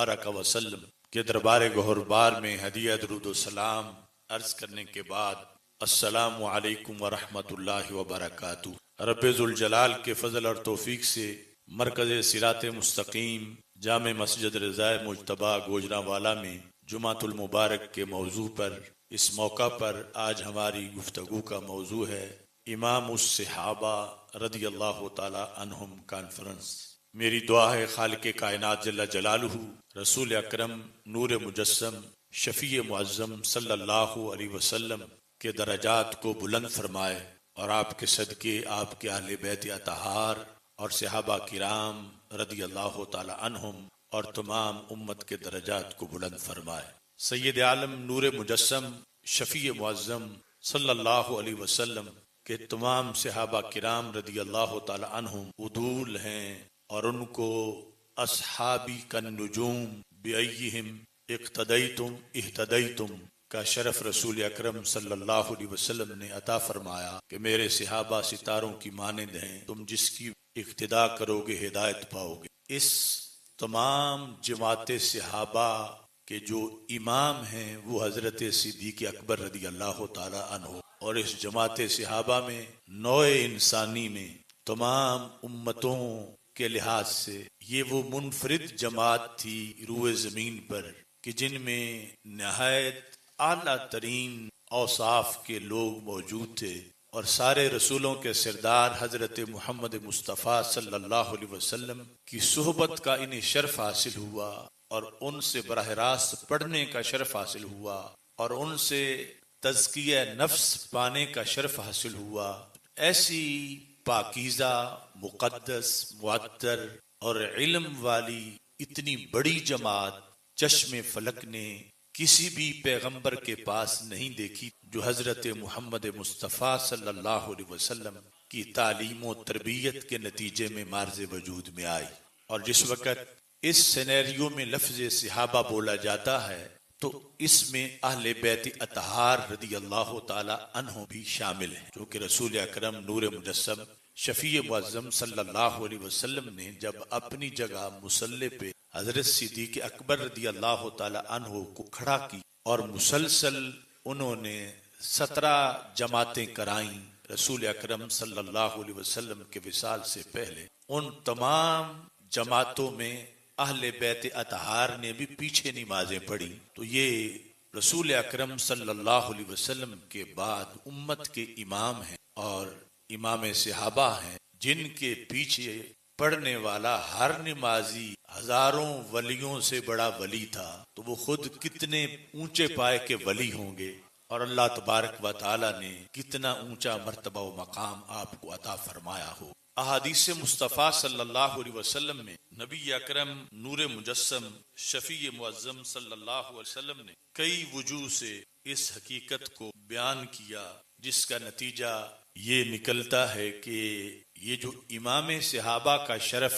बारक वसल्लम के दरबार गौहरबार में हदिया दुरूद सलाम अर्ज करने के बाद अस्सलामु अलैकुम व रहमतुल्लाहि व बरकातुहू। रब्बे जुल जलाल के फजल और तौफीक से मरकज़ सिराते मुस्तकीम जामे मस्जिद रज़ाए मुजतबा गोजरावाला में जुमातुल मुबारक के मौजू पर इस मौका पर आज हमारी गुफ्तगू का मौजू है इमाम उस सहाबा रदियल्लाहु ताला अन्हुम कॉन्फ्रेंस। मेरी दुआ है खालिक कायनात जल्ला जलालुहु रसूल अकरम नूर मुजस्सम शफी मुअज़्ज़म सल्लल्लाहु अलैहि वसल्लम के दरजात को बुलंद फरमाए और आपके सदके आपके अहले बैत अतहार और सहाबा किराम रदियल्लाहु ताला अन्हुम और तमाम उम्मत के दरजात को बुलंद फरमाए। सैयद आलम नूर मुजस्सम शफी मुअज़्ज़म सल्लल्लाहु अलैहि वसल्लम के तमाम सहाबा किराम रदियल्लाहु ताला अन्हुम उदूल हैं और उनको अस्हाबी कन नुजूम बिअय्यिहिम इक्तदैतुम इह्तदैतुम का शरफ रसूल अकरम सल्लल्लाहु अलैहि वसल्लम ने अता फरमाया कि मेरे सहाबा सितारों की मानिंद हैं, तुम जिसकी इक्तिदा करोगे हिदायत पाओगे। इस तमाम जमात सहाबा के जो इमाम हैं वो हजरत सिद्दीक़ अकबर रदी अल्लाह ताला अन्हु और इस जमात सहाबा में नौए इंसानी में तमाम उम्मतों के लिहाज से ये वो मुनफरिद जमात थी रूए जमीन पर कि जिनमें नहायत आला तरीन औसाफ के लोग मौजूद थे और सारे रसूलों के सरदार हजरत मोहम्मद मुस्तफ़ा सल्लल्लाहु अलैहि वसल्लम की सोहबत का इन्हें शर्फ हासिल हुआ और उनसे बराह रास्त पढ़ने का शर्फ हासिल हुआ और उनसे तज़किया नफ्स पाने का शर्फ हासिल हुआ। ऐसी पाकीज़ा मुक़द्दस मुअत्तर और इल्म वाली इतनी बड़ी जमात चश्मे फलक ने किसी भी पैगंबर के पास नहीं देखी जो हजरत मोहम्मद मुस्तफ़ा सल्लल्लाहु अलैहि वसल्लम की तालीम और तरबियत के नतीजे में मार्ज़ वजूद में आई। और जिस वक़्त इस सिनेरियो में लफ्ज़ सहाबा बोला जाता है तो इसमें अहले बैत अतहार रदी अल्लाह ताला अन्हु भी शामिल हैं, जो कि रसूल अकरम नूर मुजस्सम शफी मुअज़्ज़म सल्लल्लाहु अलैहि वसल्लम ने जब अपनी जगह मुसल्ले पे हजरत सिद्दीक़ अकबर रदी अल्लाह ताला अन्हु को खड़ा की और मुसलसल उन्होंने 17 जमातें कराई रसूल अकरम सल्लल्लाहु अलैहि वसल्लम के विसाल से पहले। उन तमाम जमातों में अहले बैत अतहार ने भी पीछे नमाजें पढ़ी। तो ये रसूल अकरम सल्लल्लाहु अलैहि वसल्लम के बाद उम्मत के इमाम हैं और इमाम सहाबा हैं, जिनके पीछे पढ़ने वाला हर नमाजी हजारों वलियों से बड़ा वली था, तो वो खुद कितने ऊंचे पाए के वली होंगे और अल्लाह तबारक व तआला ने कितना ऊंचा मर्तबा व मकाम आपको अता फरमाया हो। अहादीस मुस्तफ़ा सल्लल्लाहु अलैहि वसल्लम में नबी अकरम नूर मुजस्सम शफी मुअज़्ज़म सल्लल्लाहु अलैहि वसल्लम ने कई वजूह से इस हकीकत को बयान किया, जिसका नतीजा ये निकलता है कि ये जो इमाम सहाबा का शरफ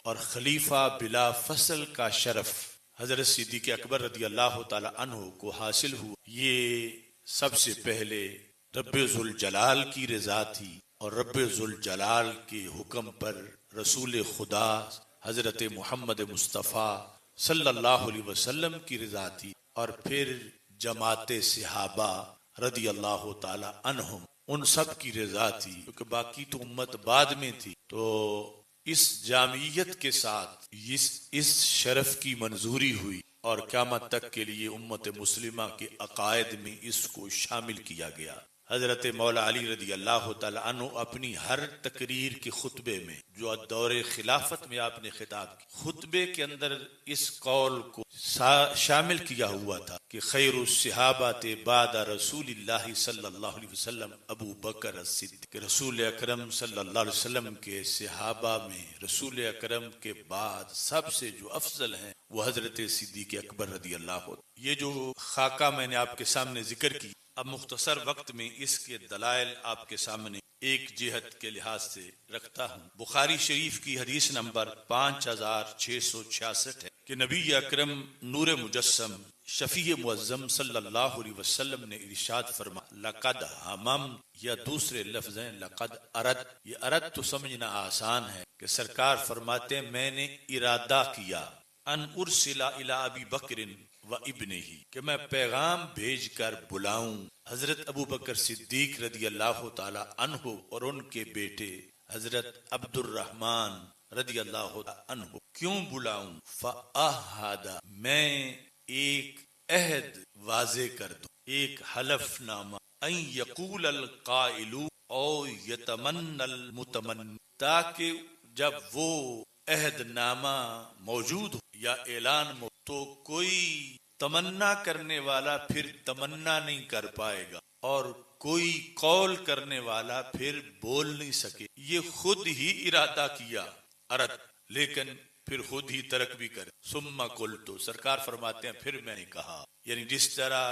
और खलीफा बिला फसल का शरफ हजरत सिद्दीक़ अकबर रदी अल्लाह ताला अन्हु को हासिल हुआ, ये सबसे पहले रब्बे जुल जलाल की रजा थी और रब्बे जुल जलाल के हुक्म पर रसूल खुदा हजरत मोहम्मद मुस्तफ़ा सल्लल्लाहु अलैहि वसल्लम की रजा थी और फिर जमात सहाबा रदी अल्लाह ताला अन्हुम उन सब की रजा थी, क्योंकि बाकी तो उम्मत बाद में थी। तो इस जामियत के साथ इस शरफ की मंजूरी हुई और क़यामत तक के लिए उम्मत मुस्लिमा के अकायद में इसको शामिल किया गया। हजरत मौला अली रदी अल्लाह तआला अन्हु अपनी हर तकरीर के खुतबे में जो दौरे खिलाफत में आपने खिताब की, खुतबे के अंदर इस कौल को शामिल किया हुआ था कि खैरुस सहाबाते बादा रसूलिल्लाहि सल्लल्लाहु अलैहि वसल्लम अबू बकर सिद्दीक़, रसूल अकरम सल्लल्लाहु अलैहि वसल्लम के सहाबा में रसूल अकरम के बाद सबसे जो अफजल हैं वो हजरत सिद्दीक़ अकबर रदी अल्लाह। ये जो खाका मैंने आपके सामने जिक्र की, अब मुख्तसर वक्त में इसके दलाइल आपके सामने एक जिहत के लिहाज से रखता हूँ। बुखारी शरीफ की हदीस नंबर 5666 है कि नबी अकरम नूर मुजस्सम शफी मुअज़्ज़म सल्लल्लाहु अलैहि वसल्लम ने इरशाद फरमा लक़द हमम, या दूसरे लफ्ज़ हैं लक़द अरद। ये अरद तो समझना आसान है कि सरकार फरमाते मैंने इरादा किया, अन उर्सिला इला अबी बकरिन व इब्निही, कि मैं पैगाम भेजकर बुलाऊं हजरत अबू बकर सिद्दीक रदी अल्लाह ताला अन्हु और उनके बेटे हजरत अब्दुर्रहमान रदी अल्लाह अन्हु। क्यों बुलाऊं? फ़अहदा, मैं एक अहद वाजे कर दूं, एक हलफनामा, अन यकूल अल काइलू और यतमन्नल मुतमन्नी, ताकि जब वो अहदनामा मौजूद हो या ऐलान हो तो कोई तमन्ना करने वाला फिर तमन्ना नहीं कर पाएगा और कोई कौल करने वाला फिर बोल नहीं सके। ये खुद ही इरादा किया अरद, लेकिन फिर खुद ही तरक भी करे। सुम्मा कुल, तो सरकार फरमाते हैं फिर मैंने कहा। यानी जिस तरह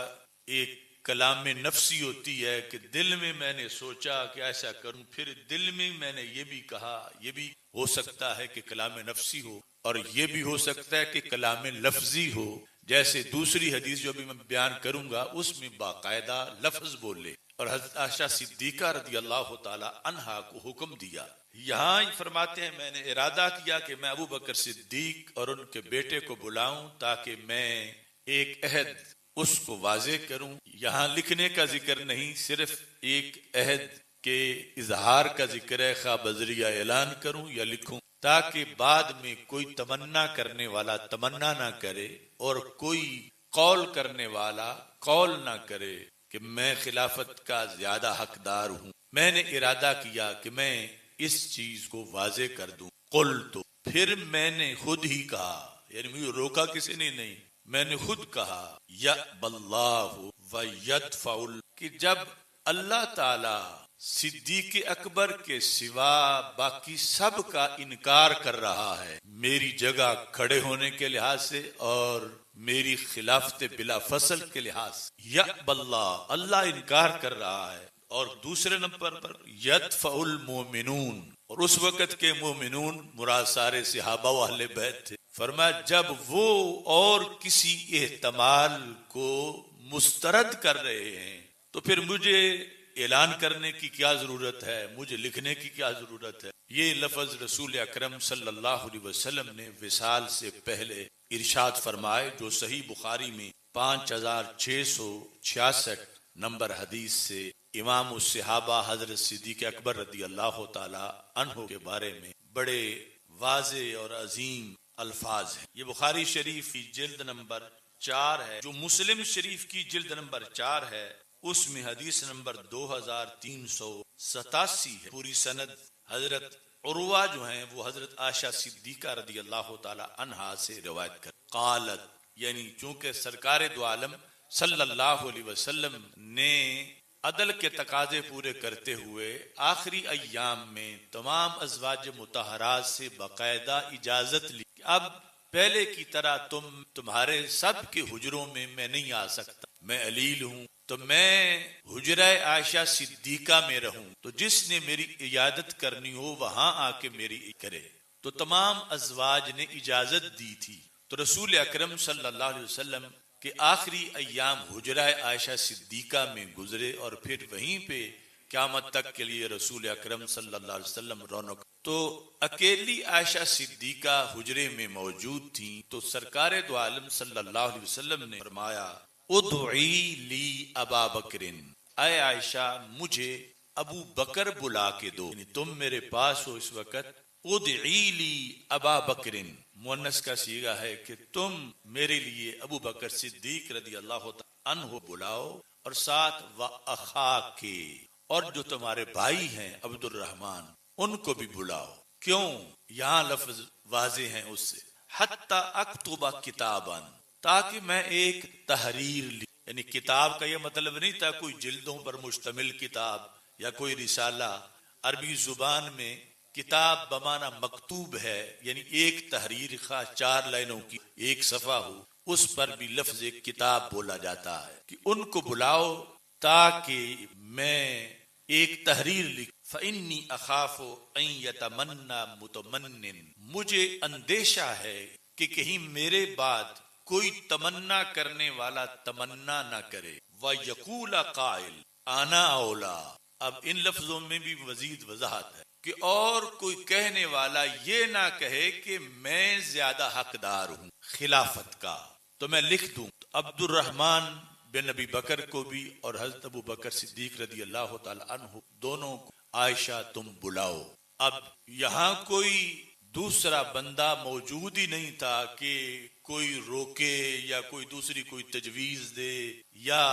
एक कलाम में नफ्सी होती है कि दिल में मैंने सोचा कि ऐसा करूं, फिर दिल में मैंने ये भी कहा। ये भी हो सकता है कि कलाम नफ्सी हो और ये भी हो सकता है कि कलाम लफ्जी हो। जैसे दूसरी हदीस जो भी मैं बयान करूंगा उसमें बाकायदा लफ्ज बोले और हज़रत आयशा सिद्दीका रदी अल्लाह ताला अन्हा को हुक्म दिया। यहाँ फरमाते हैं मैंने इरादा किया कि मैं अबू बकर सिद्दीक और उनके बेटे को बुलाऊं ताकि मैं एक अहद उसको वाजे करूं। यहाँ लिखने का जिक्र नहीं, सिर्फ एक अहद के इजहार का जिक्र है। खा बजरिया ऐलान करूं या लिखूं, ताकि बाद में कोई तमन्ना करने वाला तमन्ना ना करे और कोई कौल करने वाला कौल ना करे कि मैं खिलाफत का ज्यादा हकदार हूं। मैंने इरादा किया कि मैं इस चीज को वाजे कर दूं। कुल, तो फिर मैंने खुद ही कहा, यानी मुझे रोका किसी ने नहीं, मैंने खुद कहा यअबल्लाहु व यदफउल, कि जब अल्लाह ताला सिद्दीक अकबर के सिवा बाकी सब का इनकार कर रहा है, मेरी जगह खड़े होने के लिहाज से और मेरी खिलाफत बिला फसल के लिहाज से, यअबल्लाह, अल्लाह इनकार कर रहा है। और दूसरे नंबर पर यदफउल मोमिनून, और उस वक्त के मोमिनून मुराद सारे सहाबा व अहले बैत थे। फरमाया जब वो और किसी एहतमाल को मुस्तरद कर रहे हैं तो फिर मुझे ऐलान करने की क्या जरूरत है, मुझे लिखने की क्या जरूरत है। ये लफ्ज रसूल अकरम सल्लल्लाहु अलैहि वसल्लम ने विसाल से पहले इरशाद फरमाए, जो सही बुखारी में 5666 नंबर हदीस से इमाम उस सहाबा हजरत सिद्दीक अकबर रदी अल्लाह ताला अन्हु के बारे में बड़े वाजे और अजीम अल्फाज है। ये बुखारी शरीफ की जिल्द नंबर 4 है। जो मुस्लिम शरीफ की जिल्द नंबर 4 है उसमें हदीस नंबर 2387 है। पूरी सनद हजरत उर्वा जो है वो हजरत आयशा सिद्दीका रदी अल्लाह ताला अन्हा से रिवायत कर कालत, यानी चूंकि सरकार दो आलम सल्लल्लाहु अलैहि वसल्लम ने अदल के तकाजे पूरे करते हुए आखिरी अय्याम में तमाम अज़वाज मुतहरात से बाकायदा इजाजत ली, अब पहले की तरह तुम्हारे सब के हुजरों में मैं नहीं आ सकता, मैं अलील हूँ, तो मैं हुजरा आयशा सिद्दीका में रहूं, तो जिसने मेरी इयादत करनी हो वहां आके मेरी करे। तो तमाम अज़वाज ने इजाजत दी थी। तो रसूल अकरम सल्लल्लाहु अलैहि वसल्लम के आखिरी अय्याम हुजरा आयशा सिद्दीका में गुजरे और फिर वहीं पे क़यामत तक के लिए रसूल अकरम सल्लल्लाहु अलैहि वसल्लम रौनक। तो अकेली आयशा सिद्दीका हुजरे में मौजूद थी। तो सरकार दो आलम सल्लल्लाहु अलैहि वसल्लम ने फरमाया उदई ली अबा बकरिन, ऐ आयशा मुझे अबू बकर बुला के दो, तुम मेरे पास हो इस वक्त। उदई ली अबा बकरिन मुअन्नस का सीगा है कि तुम मेरे लिए अबू बकर सिद्दीक रदी अल्लाह अन्हु बुलाओ और साथ व अखा के, और जो तुम्हारे भाई हैं अब्दुर्रहमान उनको भी बुलाओ। क्यों? यहाँ लफ्ज वाजे हैं उससे, हत्ता अक्तुबा किताबन, ताकि मैं एक तहरीर ली। यानी किताब का यह मतलब नहीं था कोई जिल्दों पर मुश्तमिल किताब या कोई रिसाला। अरबी जुबान में किताब बमाना मकतूब है, यानी एक तहरीर खा 4 लाइनों की एक सफा हो, उस पर भी लफ्ज एक किताब बोला जाता है कि उनको बुलाओ ताकि मैं एक तहरीर लिख। फ़इन्नी अखाफ़ु अन यतमन्ना मुतमन्निन, मुझे अंदेशा है कि कहीं मेरे बाद कोई तमन्ना करने वाला तमन्ना ना करे। व यकूला काइल आना औला, अब इन लफ्जों में भी मजीद वजाहत है कि और कोई कहने वाला ये ना कहे कि मैं ज्यादा हकदार हूँ खिलाफत का, तो मैं लिख दूं। तो अब्दुर्रहमान बिन अबी बकर को भी और हजरत अबू बकर सिद्दीक रदी अल्लाह ताला अन्हु दोनों को, आयशा तुम बुलाओ। अब यहाँ कोई दूसरा बंदा मौजूद ही नहीं था कि कोई रोके या कोई दूसरी कोई तजवीज दे या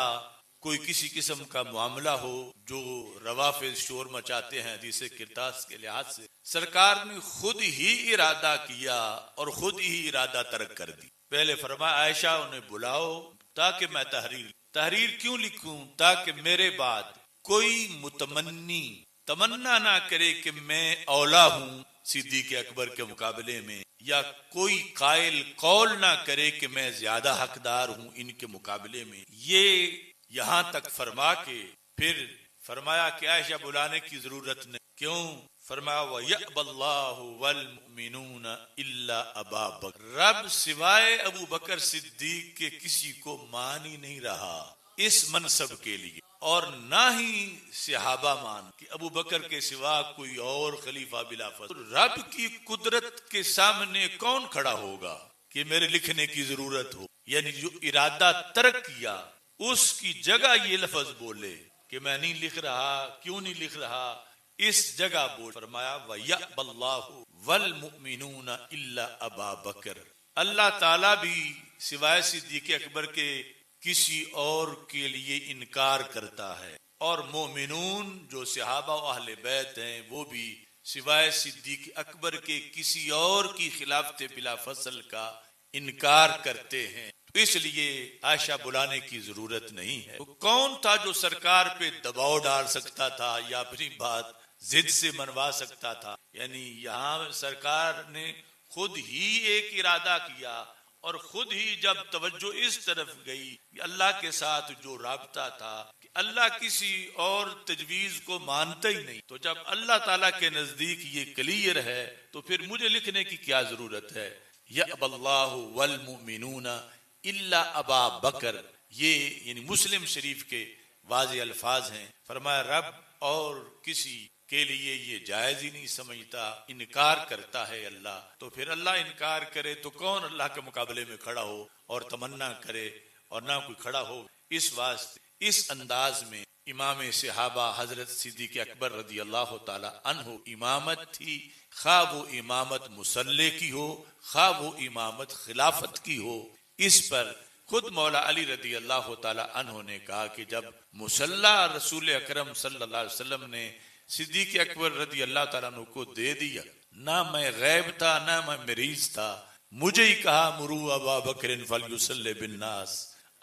कोई किसी किस्म का मामला हो जो रवाफिज शोर मचाते हैं हदीस किरतास के लिहाज से। सरकार ने खुद ही इरादा किया और खुद ही इरादा तर्क कर दी। पहले फरमाया आयशा उन्हें बुलाओ ताकि मैं तहरीर क्यों लिखूं, ताकि मेरे बाद कोई मुतमन्नी तमन्ना ना करे कि मैं औला हूं सिद्दीक अकबर के मुकाबले में, या कोई कायल कौल ना करे कि मैं ज्यादा हकदार हूं इनके मुकाबले में। ये यहां तक फरमा के फिर फरमाया कि आयशा बुलाने की जरूरत नहीं। क्यों? फरमाया वयअबल्लाहु वल मुमिनून इल्ला अबा बकर, रब सिवाय अबू बकर सिद्दीक के किसी को मान ही नहीं रहा इस मनसब के लिए, और ना ही सहाबा मान कि अबू बकर के सिवा कोई और खलीफा बिलाफत। तो रब की कुदरत के सामने कौन खड़ा होगा कि मेरे लिखने की जरूरत हो? यानी जो इरादा तर्क किया उसकी जगह ये लफ्ज बोले कि मैं नहीं लिख रहा, क्यों नहीं लिख रहा, इस जगह बोल फरमाया वयअबल्लाहु वल मुमिनून इल्ला अबा बकर, अल्लाह ताला भी सिवाय सिद्दीक अकबर के किसी और के लिए इनकार करता है, और मोमिनून जो सहाबा व अहले बैत हैं वो भी सिवाय सिद्दीक अकबर के किसी और की खिलाफत बिला फसल का इनकार करते हैं। तो इसलिए आयशा बुलाने की जरूरत नहीं है। तो कौन था जो सरकार पे दबाव डाल सकता था या अपनी बात जिद से मनवा सकता था? यानी यहाँ सरकार ने खुद ही एक इरादा किया और खुद ही जब तवज्जो इस तरफ गई कि अल्लाह के साथ जो राब्ता था कि अल्लाह किसी और तजवीज को मानता ही नहीं, तो जब अल्लाह ताला के नजदीक ये क्लियर है तो फिर मुझे लिखने की क्या जरूरत है। यअबल्लाहु वल मुमिनून इल्ला अबा बकर, ये यानी मुस्लिम शरीफ के वाज़े अल्फाज हैं। फरमाया रब और किसी के लिए ये जायज ही नहीं समझता, इनकार करता है अल्लाह। तो फिर अल्लाह इनकार करे तो कौन अल्लाह के मुकाबले में खड़ा हो और तमन्ना करे, और ना कोई खड़ा हो। इस वास्ते इस अंदाज में इमाम सहाबा हजरत सिद्दीक अकबर रदी अल्लाह ताला अन्हु इमामत थी, खा वो इमामत मुसल्ले की हो, खा वो इमामत खिलाफत की हो। इस पर खुद मौला अली रदी अल्लाह ताला अन्हु ने कहा कि जब मुसल्ला रसूल अकरम सल्लल्लाहु अलैहि वसल्लम ने सिद्दीक अकबर रदी अल्लाह ताला अन्हु को दे दिया, ना मैं गैब था ना मैं मरीज था, मुझे ही कहा मुरू अबा बकर फलयुसल्ली बिन्नास,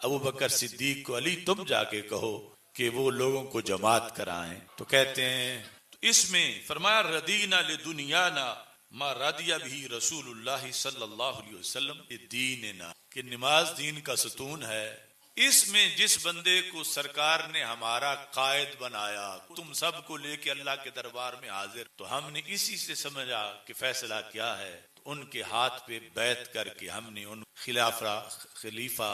अबू बकर सिद्दीक को अली तुम जाके कहो कि वो लोगों को जमात कराएं। तो कहते हैं तो इसमें फरमाया रदीना लिदुनियाना मा रदिया भी रसूलुल्लाह सल्लल्लाहु अलैहि वसल्लम दीनना, कि नमाज दीन का सतून है। इसमें जिस बंदे को सरकार ने हमारा कायद बनाया, तुम सब को लेके अल्लाह के दरबार में हाजिर, तो हमने इसी से समझा कि फैसला क्या है। तो उनके हाथ पे बैत करके हमने उन खलीफा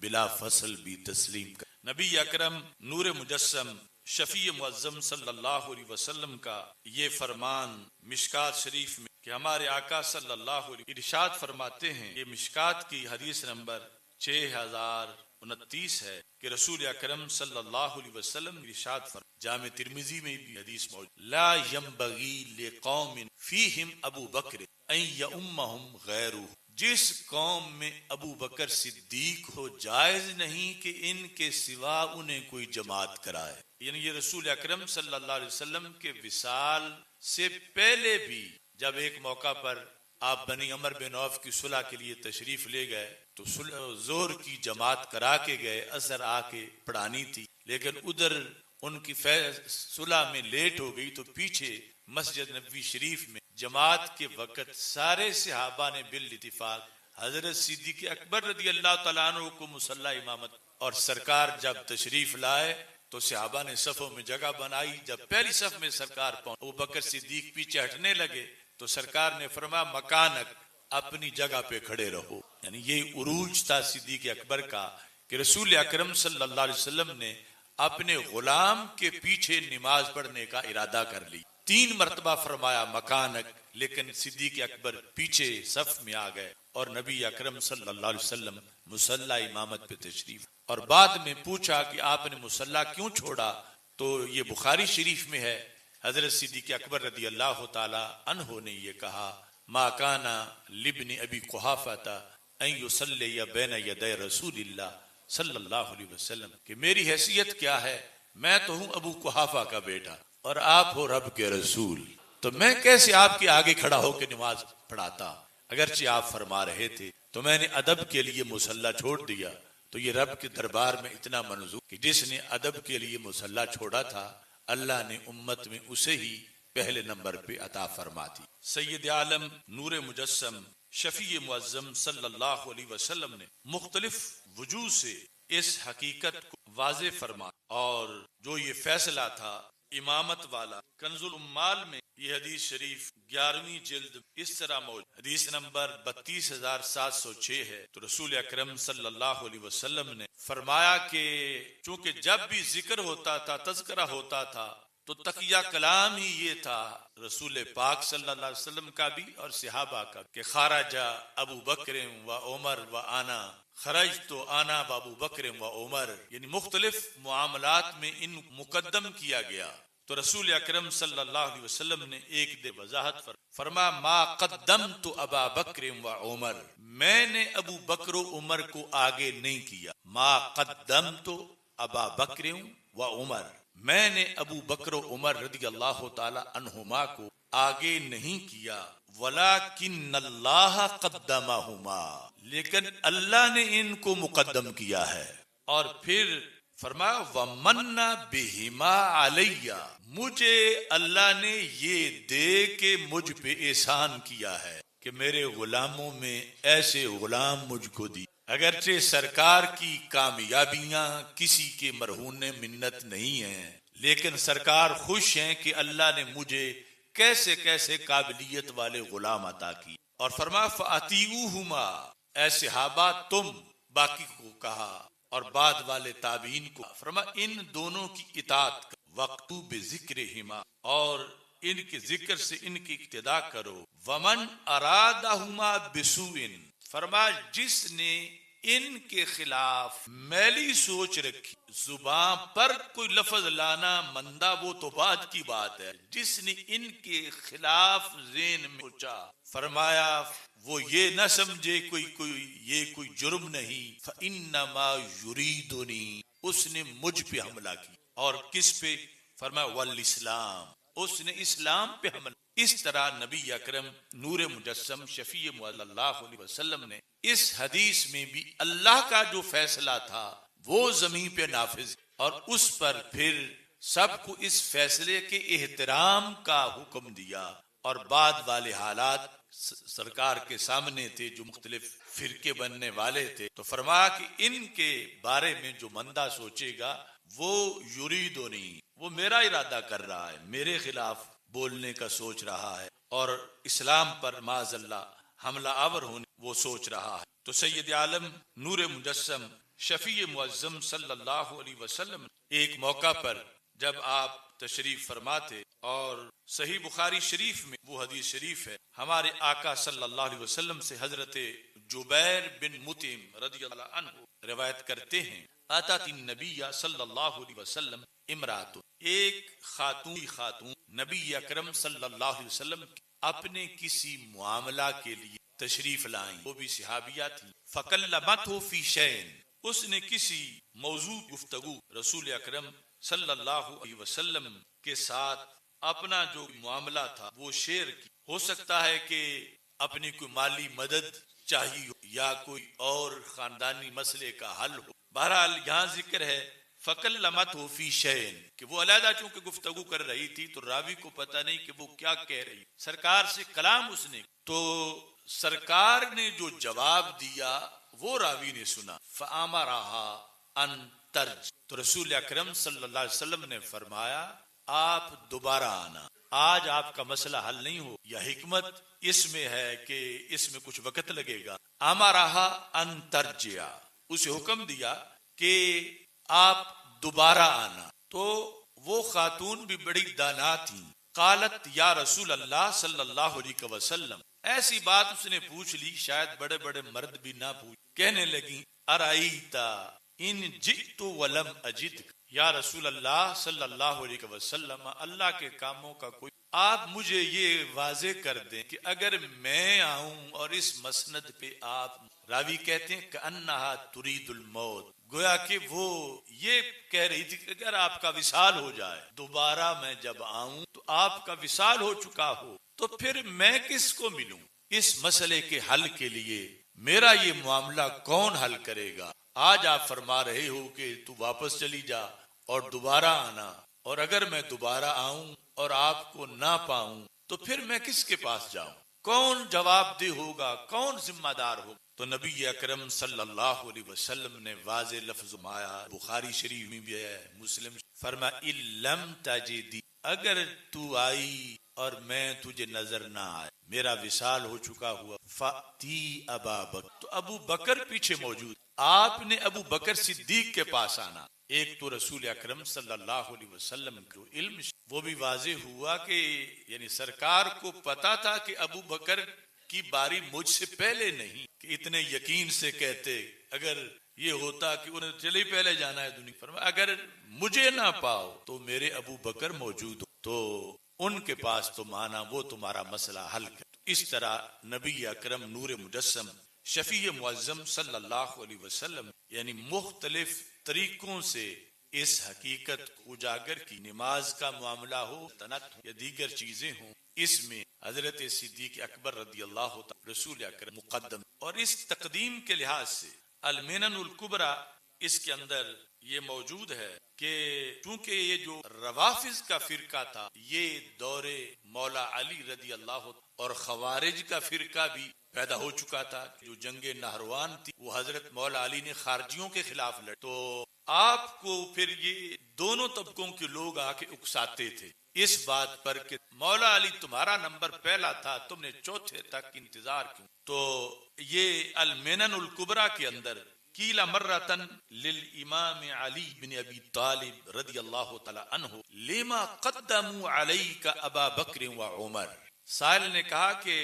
बिला फसल भी तस्लीम कर। नबी अकरम नूर मुजस्सम शफी मुअज्जम सल्लल्लाहु अलैहि वसल्लम का ये फरमान मिशकात शरीफ में कि हमारे आका सल्लल्लाहु अलैहि इरशाद फरमाते हैं, ये मिशकात की हदीस नंबर 6029 है कि रसूल अकरम सल्लल्लाहु अलैहि वसल्लम इरशाद फरमाते, जामे तिर्मिजी में भी हदीस मौजूद, ला यंबगी लिकौमिन फीहिम अबू बकर अन यउम्महुम गैरुहु, जिस कौम में अबू बकर सिद्दीक हो जायज नहीं कि इनके सिवा उन्हें कोई जमात कराए। यानी ये रसूल अकरम सल्लल्लाहु अलैहि वसल्लम के विसाल से पहले भी जब एक मौका पर आप बनी अमर बिन औफ की सुलह के लिए तशरीफ ले गए तो जोर की जमात करा के गए, असर आके पढ़ानी थी, लेकिन उधर उनकी सुलह में लेट हो गई तो पीछे मस्जिद नबवी शरीफ में जमात के वक्त सारे सहाबा ने बिल इत्तिफाक हजरत सिद्दीक अकबर रदी अल्लाह तआला अन्हु को मुसल्ला इमामत, और सरकार जब तशरीफ लाए तो सहाबा ने सफों में जगह बनाई। जब पहली सफ में सरकार पहुंचे, अबू बकर सिद्दीक पीछे हटने लगे तो सरकार ने फरमाया मकानक, अपनी जगह पे खड़े रहो। यानी ये उरूज था सिद्दीक अकबर का कि रसूल अकरम सल्लल्लाहु अलैहि वसल्लम ने अपने गुलाम के पीछे नमाज पढ़ने का इरादा कर ली। 3 मरतबा फरमाया मकानक, लेकिन सिद्दीक अकबर पीछे सफ में आ गए और नबी अकरम सल्लल्लाहु अलैहि वसल्लम मुसल्ला इमामत पे तशरीफ। और बाद में पूछा कि आपने मुसल्ला क्यों छोड़ा, तो ये बुखारी शरीफ में है, हजरत सिद्दीक अकबर रदी अल्लाह ताला अन्हो ने ये कहा, मा काना लिब्न अबी कुहाफा अन युसल्ली बैन यदै रसूलिल्लाह सल्लल्लाहु अलैहि वसल्लम, कि मेरी हैसियत क्या है, मैं तो हूं अबू कुहाफा का बेटा और आप हो रब के रसूल, तो मैं कैसे आपके आगे खड़ा होकर नमाज पढ़ाता। अगरचे आप फरमा रहे थे तो मैंने अदब के लिए मुसल्ला छोड़ दिया। तो ये रब के दरबार में इतना मंजूर कि जिसने अदब के लिए मुसल्ला छोड़ा था, अल्लाह ने उम्मत में उसे ही पहले नंबर पे अता फरमा दी। सैयद आलम नूर मुजस्सम शफी मुअज्जम सल्लल्लाहु अलैहि वसल्लम ने मुख्तलिफ वजूह से इस हकीकत को वाज़े फरमा, और जो ये फैसला था इमामत वाला, कंजुल उम्माल में ये हदीस शरीफ 11वीं जिल्द इस तरह मौजूद, हदीस नंबर 32,706 है। तो रसूल अकरम सल्लल्लाहु अलैहि वसल्लम ने फरमाया कि चूंकि जब भी जिक्र होता था, तज़किरा होता था, तो तकिया कलाम ही ये था रसूल पाक सल्लल्लाहु अलैहि वसल्लम का भी और सहाबा का, कि खाराजा अबू बकर व उमर व आना, खरज तो आना व अबू बकर व उमर, यानी मुख्तलिफ मामलात में इन मुकद्दम किया गया। तो रसूल अकरम सल्लल्लाहु अलैहि वसल्लम ने एक दे वजाहत फरमा, मा कद्दम तो अबा बकर व उमर, मैंने अबू बकर उमर को आगे नहीं किया। मा कद्दम तो अबा बकर व उमर, मैंने अबू बकर उमर रदी अल्लाह ताला अन्हुमा को आगे नहीं किया। वलाकिन्नल्लाह कद्दमहुमा, लेकिन अल्लाह ने इनको मुकद्दम किया है। और फिर फरमाया वमन्ना बिहिमा अलैया, मुझे अल्लाह ने ये दे के मुझ पे एहसान किया है कि मेरे गुलामों में ऐसे गुलाम मुझको दी। अगरचे सरकार की कामयाबियां किसी के मरहून मिन्नत नहीं है, लेकिन सरकार खुश हैं कि अल्लाह ने मुझे कैसे कैसे काबिलियत वाले गुलाम अता की। और फरमा फअतीउहुमा, ऐ सहाबा तुम बाकी को कहा और बाद वाले ताबीन को फरमा इन दोनों की इताअत वक्तु बिज़िक्रिहिमा, और इनके जिक्र से इनकी इक्तिदा करो। वमन अरादहुमा बिसुइन, फरमा जिसने इनके खिलाफ मैली सोच रखी, जुबान पर कोई लफ्ज लाना मंदा वो तो बात की बात है, जिसने इनके खिलाफ ज़ेन में सोचा, फरमाया वो ये न समझे ये कोई जुर्म नहीं, फइन्नमा युरीदुनी, उसने मुझ पे हमला किया। और किस पे? फरमाया वल इस्लाम, उसने इस्लाम पे हमला। इस तरह नबी अकरम नूर मुजस्सम शफी सल्लल्लाहु अलैहि वसल्लम ने इस हदीस में भी अल्लाह का जो फैसला था वो जमीन पे नाफिज, और उस पर फिर सबको इस फैसले के एहतराम का हुक्म दिया। और बाद वाले हालात सरकार के सामने थे, जो मुख्तलिफ फिरके बनने वाले थे, तो फरमाया कि इनके बारे में जो मंदा सोचेगा वो युरीदुनी, वो मेरा इरादा कर रहा है, मेरे खिलाफ बोलने का सोच रहा है और इस्लाम पर माज़ल्ला हमला आवर होने वो सोच रहा है। तो सैयद आलम नूर मुजस्सम शफी मुअज्जम सल्लल्लाहु अलैहि वसल्लम एक मौका पर जब आप तशरीफ फरमाते, और सही बुखारी शरीफ में वो हदीस शरीफ है, हमारे आका सल्लल्लाहु अलैहि वसल्लम से हजरत जुबैर बिन मुतिम रदियल्लाहु अन्हु रिवायत करते हैं, आताती नबिया सल्लल्लाहु अलैहि वसल्लम इमरातुन, एक खातून नबी अकरम सल्लल्लाहु अलैहि वसल्लम अपने किसी मामला के लिए तशरीफ लाई, वो भी सहाबिया थी। फकल्लमतहु फी शैन, उसने किसी मौजू गुफ्तगू रसूल अकरम सल्लल्लाहु अलैहि वसल्लम के साथ अपना जो मामला था वो शेयर की। हो सकता है कि अपनी कोई माली मदद चाहिए या कोई और खानदानी मसले का हल हो। बहरहाल यहाँ जिक्र है फकल्लमतहु फी शैन, कि वो अलहदा चूंकि गुफ्तगू कर रही थी तो रावी को पता नहीं कि वो क्या कह रही, सरकार से कलाम उसने, तो सरकार ने जो जवाब दिया वो रावी ने सुना। फअमरहा अन तर्ज, तो रसूल अकरम सल्लल्लाहु अलैहि वसल्लम ने फरमाया आप दोबारा आना, आज आपका मसला हल नहीं हो। यह हिकमत इसमें है कि इसमें कुछ वक्त लगेगा। अमरहा अन तर्जिया, उसे हुक्म दिया कि आप दोबारा आना। तो वो खातून भी बड़ी दाना थी। कालत या रसूल अल्लाह सल्लल्लाहु अलैहि वसल्लम, ऐसी बात उसने पूछ ली शायद बड़े बड़े मर्द भी ना पूछ। कहने लगी अराईता इन जितु वलम अजिद, या रसूल अल्लाह सल्लल्लाहु अलैहि वसल्लम, अल्लाह के कामों का कोई, आप मुझे ये वाजे कर दें कि अगर मैं आऊं और इस मसनद पे आप, रावी कहते हैं कि अन्नहा तुरीदुल मौत, गोया कि वो ये कह रही थी कि अगर आपका विसाल हो जाए, दोबारा मैं जब आऊं तो आपका विसाल हो चुका हो, तो फिर मैं किसको मिलूं इस मसले के हल के लिए, मेरा ये मामला कौन हल करेगा। आज आप फरमा रहे हो कि तू वापस चली जा और दोबारा आना, और अगर मैं दोबारा आऊं और आपको ना पाऊं तो फिर मैं किसके पास जाऊं, कौन जवाबदेह होगा, कौन जिम्मेदार होगा। तो नबी अकरम सल्लल्लाहु अलैहि वसल्लम ने वाज़े लफ्ज़ माया, बुखारी शरीफ में भी है, मुस्लिम, फरमा इल्लम तजिदी, अगर तू आई और मैं तुझे नजर ना आए, मेरा विसाल हो चुका हुआ, फाती अबा बकर, तो अबू बकर पीछे मौजूद, आपने अबू बकर सिद्दीक के पास आना। एक तो रसूल अकरम सल्लल्लाहु अलैहि वसल्लम को इल्म, वो भी वाजे हुआ कि यानी सरकार को पता था कि अबू बकर की बारी मुझसे पहले नहीं, कि इतने यकीन से कहते, अगर ये होता कि उन्हें चले पहले जाना है दुनिया पर, अगर मुझे ना पाओ तो मेरे अबू बकर मौजूद हो तो उनके पास तो माना वो तुम्हारा मसला हल कर। इस तरह नबी अकरम नूर मुजस्सम शफी मुअज्जम सल्लल्लाहु अलैहि वसल्लम यानी मुख्तलिफ तरीकों से इस हकीकत को उजागर की, नमाज का मामला हो, तनत या दीगर चीजें हों, इसमें हजरत सिद्दीक अकबर रदी अल्लाह रसूल अकरम मुकद्दम, और इस तकदीम के लिहाज से अल मिननुल कुबरा इसके अंदर ये मौजूद है कि चूंकि ये जो रवाफिज का फिरका था ये दौरे मौला अली रदी अल्लाह, और खवारिज का फिरका भी पैदा हो चुका था, जो जंगे नहरवान थी वो हजरत मौला अली ने खारजियों के खिलाफ लड़, तो आपको फिर ये दोनों तबकों के लोग आके उकसाते थे इस बात पर कि मौला अली तुम्हारा नंबर पहला था, तुमने चौथे तक इंतजार क्यों। तो ये अल मिननुल कुबरा के अंदर कीला मर्रतन लिल इमाम अली बिन अबी तालिब रदी अल्लाह तआला अन्हु लिमा क़द्दमू अलैका अबा बकर व उमर, साहिल ने कहा कि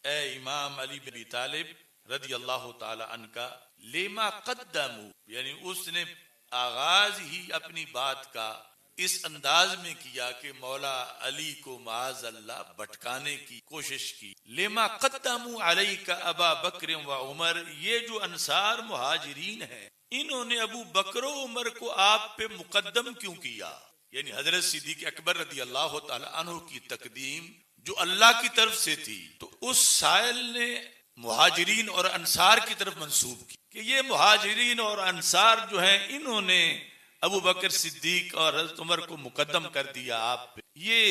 ए इमाम अली बिन अबी तालिब रदी अल्लाह तआला अन्का, लिमा क़द्दमू यानी उसने आगाज ही अपनी बात का इस अंदाज में किया कि मौला अली को माज अल्लाह भटकाने की कोशिश की। लेमा क़द्दमू अलैका अबा बकर व उमर, ये जो अंसार मुहाजिरीन हैं इन्होंने अबू बकर व उमर को आप पे मुकद्दम क्यों किया, यानी हजरत सिद्दीक अकबर रदी अल्लाह तआला अन्हु की तकदीम जो अल्लाह की तरफ से थी, तो उस साइल ने मुहाजिरीन और अंसार की तरफ मंसूब की कि ये मुहाजिरीन और अंसार जो हैं इन्होंने अबू बकर सिद्दीक और हज़रत उमर को मुकद्दम कर दिया आप पे, ये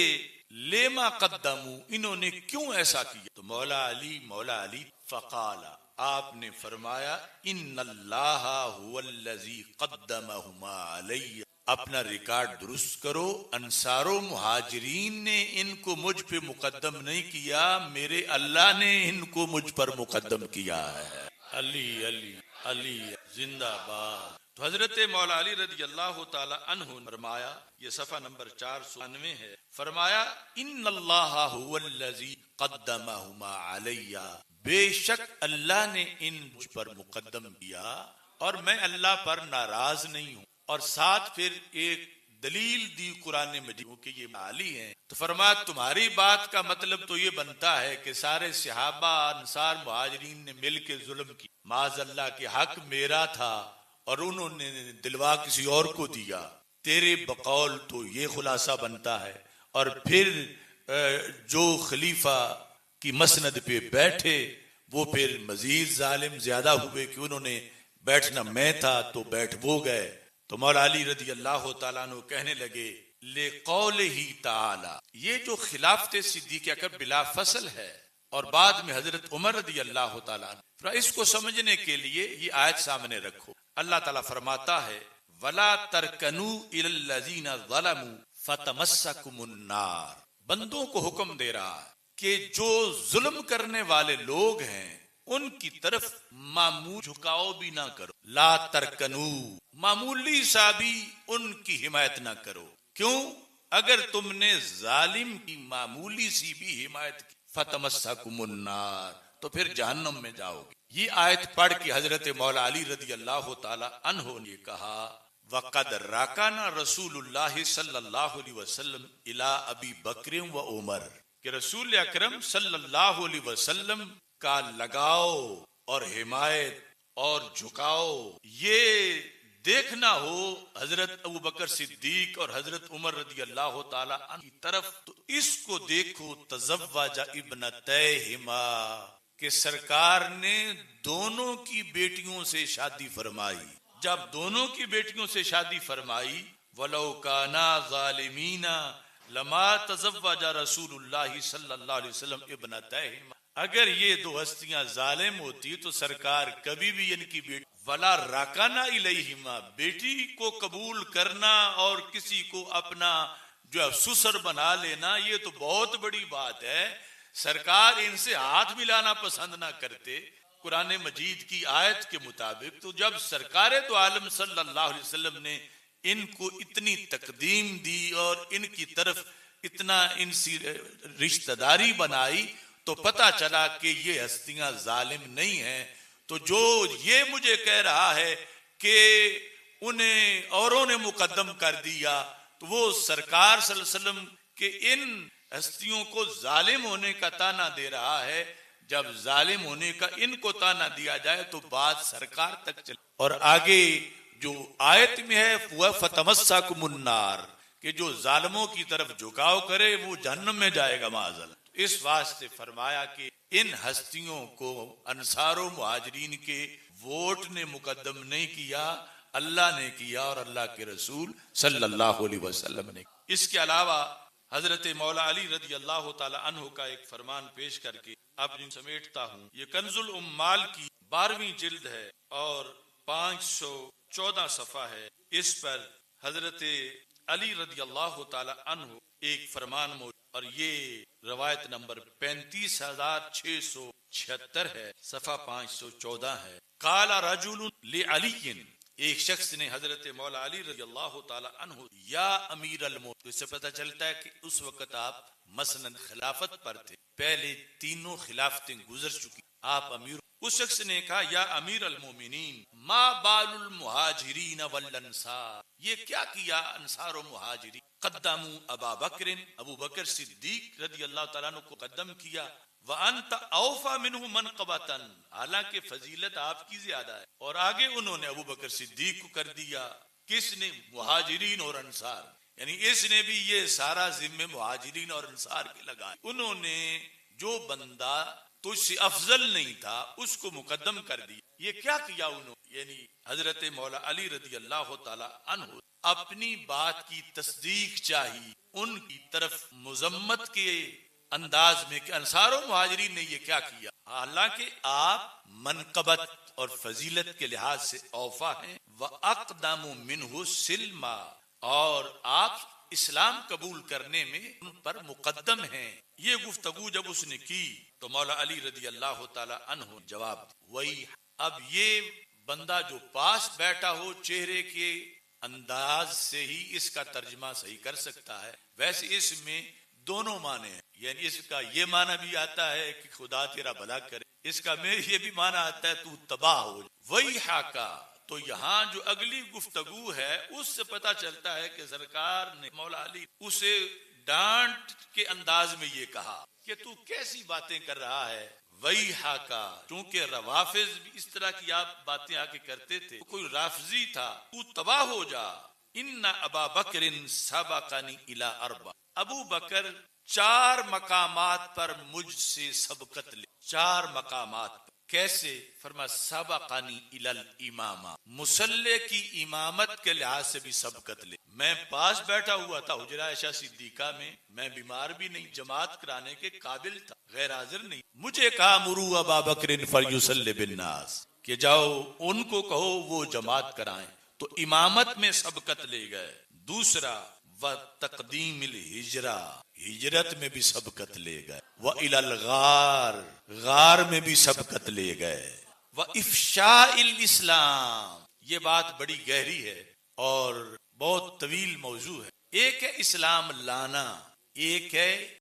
लेमा कद्दमू इन्होंने क्यों ऐसा किया। तो मौला अली फ़क़ाला, आपने फरमाया इन्नल्लाह हुवल्लज़ी क़द्दमहुमा अलैया, अपना रिकॉर्ड दुरुस्त करो, अंसारो मुहाजिरीन ने इनको मुझ पे मुकद्दम नहीं किया, मेरे अल्लाह ने इनको मुझ पर मुकद्दम किया है। अली अली अली जिंदाबाद। तो हजरत मौला अली रज़ी अल्लाह तआला अन्हु फरमाया, ये सफ़ा नंबर 499 है, फरमाया इन्नल्लाह हुवल्लज़ी क़द्दमहुमा अलैया, बेशक अल्लाह ने इन मुझ पर मुकद्दम किया और मैं अल्लाह पर नाराज नहीं हूँ। और साथ फिर एक दलील दी कुरान मजीद कि ये अली हैं, तो फरमाया तुम्हारी बात का मतलब तो ये बनता है कि सारे सहाबा अंसार मुहाजिरीन ने मिल के जुल्म की, माज़अल्लाह के हक मेरा था और उन्होंने दिलवा किसी और को दिया, तेरे बकौल तो ये खुलासा बनता है। और फिर जो खलीफा की मसनद पे बैठे वो फिर मजीद जालिम ज्यादा हुए कि उन्होंने बैठना मैं था तो बैठ वो गए। तो मौला अली रज़ी अल्लाह तआला अन्हु कहने लगे ले कौलिही ताला, ये जो खिलाफत सिद्दीक़ अकबर बिला फसल है और बाद में हजरत उमर रज़ी अल्लाह तआला अन्हु, इसको समझने के लिए ये आयत सामने रखो। अल्लाह ताला फरमाता है वला तरकनू इलल्लज़ीना ज़लमू फतमस्सकुमुन नार, बंदों को हुक्म दे रहा है कि जो जुल्म करने वाले लोग हैं उनकी तरफ मामूल झुकाव भी ना करो। ला तरकनू, मामूली सा भी उनकी हिमायत ना करो। क्यों? अगर तुमने जालिम की मामूली सी भी हिमायत की फतमस्सकुमुन्नार, तो फिर जहन्नम में जाओगे। ये आयत पढ़ के हजरत मौला अली रदी अल्लाह ताला अन्हो ने कहा, वक़द राकाना रसूलुल्लाह सल्लल्लाहु अलैहि वसल्लम इला अबी बकर व उमर, कि रसूल अकरम सल्लल्लाहु अलैहि वसल्लम का लगाओ और हिमायत और झुकाओ ये देखना हो हजरत अबू बकर सिद्दीक और हजरत उमर रदी अल्लाह ताला अन्हु की तरफ, तो इसको देखो तज़व्वजा इब्नतैहिमा, कि सरकार ने दोनों की बेटियों से शादी फरमाई। जब दोनों की बेटियों से शादी फरमाई, वलौ काना ज़ालिमीना लमा तज़व्वजा रसूलुल्लाह सल्लल्लाहु अलैहि वसल्लम इब्नतैहिमा, अगर ये दो हस्तियां जालिम होती तो सरकार कभी भी इनकी बेटी वला राकाना इलैहिमा, बेटी को कबूल करना और किसी को अपना जो ससुर बना लेना, ये तो बहुत बड़ी बात है। सरकार इनसे हाथ मिलाना पसंद ना करते कुरान मजीद की आयत के मुताबिक, तो जब सरकार दो आलम सल्लल्लाहु अलैहि वसल्लम ने इनको इतनी तकदीम दी और इनकी तरफ इतना इनसी रिश्तेदारी बनाई, तो पता चला कि ये हस्तियां जालिम नहीं हैं। तो जो ये मुझे कह रहा है कि उन्हें औरों ने मुकद्दम कर दिया, तो वो सरकार सल्लल्लाहु अलैहि वसल्लम के इन हस्तियों को जालिम होने का ताना दे रहा है। जब जालिम होने का इनको ताना दिया जाए तो बात सरकार तक चले। और आगे जो आयत में है वह फतमस्सकुमुन्नार, कि जो जालिमों की तरफ झुकाव करे वो जहन्नम में जाएगा माअज़ल्लाह। इस वास्ते फरमाया कि इन हस्तियों को अंसारो मुहाजिरीन के वोट ने मुकद्दम नहीं किया, अल्लाह ने किया और अल्लाह के रसूल सल्लल्लाहु अलैहि वसल्लम ने। इसके अलावा हजरत मौला अली रदी अल्लाह ताला अन्हु का एक फरमान पेश करके अब समेटता हूँ। ये कंजुल उम्माल की 12वीं जिल्द है और 514 सफा है। इस पर हजरत अली रदी अल्लाह ताला अन्हु एक फरमान मौजूद, और ये रवायत नंबर 35,676 है, सफा 514 है। काला रजुलुन ले अलीयिन, एक शख्स ने हजरत मौला अली रज़ी अल्लाह ताला अन्हु, या अमीर अल-मोमिनीन, इससे पता चलता है कि उस वक्त आप मसलन खिलाफत पर थे, पहले तीनों खिलाफतें गुजर चुकी, आप अमीर। उस शख्स ने कहा, या अमीर अल-मोमिनीन, मा बालुल मुहाजिरीन वल अंसार, ये क्या किया अंसार और मुहाजिरीन, कद्दमू अबा बकरिन, अबू बकर सिद्दीक रज़ी अल्लाह ताला अन्हु को कदम किया, व अंत औफा मिन्हु मनक़बतन, हालांकि फजीलत आपकी ज्यादा है, और आगे उन्होंने अबू बकर सिद्दीक को कर दिया। किसने? मुहाजिरीन और अंसार, यानी इसने भी ये सारा जिम्मे मुहाजिरीन और अंसार के लगाए। उन्होंने जो बंदा तुझसे अफजल नहीं था उसको मुकद्दम कर दिया। ये क्या किया उन्होंने? यानी हजरत मौला अली रज़ी अल्लाह ताला अन्हु अपनी बात की तस्दीक चाहिए उनकी तरफ मुजम्मत के अंदाज में कि अंसारों मुहाजिरीन ने ये क्या किया, हालांकि आप मनकबत और फजीलत के लिहाज से औफा हैं, व अक़दमु मिन्हु सिल्मा, और आप इस्लाम कबूल करने में उन पर मुकद्दम हैं। ये गुफ्तगू जब उसने की तो मौला अली रज़ी अल्लाह ताला अन्हु जवाब, वही अब ये बंदा जो पास बैठा हो चेहरे के अंदाज से ही इसका तर्जमा सही कर सकता है। वैसे इसमें दोनों माने हैं, यानी इसका ये माना भी आता है कि खुदा तेरा भला करे, इसका में ये भी माना आता है तू तबाह हो। वही हाका, तो यहाँ जो अगली गुफ्तगू है उससे पता चलता है कि सरकार ने मौला अली उसे डांट के अंदाज में ये कहा कि तू कैसी बातें कर रहा है। वही हाका, क्योंकि रवाफिज भी इस तरह की आप बातें आके करते थे, तो कोई राफजी था, तू तबाह हो जा। इन्ना अबा बकरिन सबक़नी इला अरबा, अबू बकर 4 मकामात पर मुझसे सबकत ले। 4 मकामात पर कैसे? फरमा सबक़नी इलल इमामा, मुसल्ले की इमामत के लिहाज से भी सबकत ले। मैं पास बैठा हुआ था हुजरा आयशा सिद्दीका में, मैं बीमार भी नहीं, जमात कराने के काबिल था, गैर हाजिर नहीं। मुझे कहा मुरू अबा बकरिन फलयुसल्लि बिन्नास, कि जाओ उनको कहो वो जमात कराएं, तो इमामत में सबकत ले गए। दूसरा, व तकदीमिल हिजरा, हिजरत में भी सबकत ले गए। व इलल गार, गार में भी सबकत ले गए। व इफ्शाइल इस्लाम, ये बात बड़ी गहरी है और बहुत तवील मौजू है। एक है इस्लाम लाना, एक है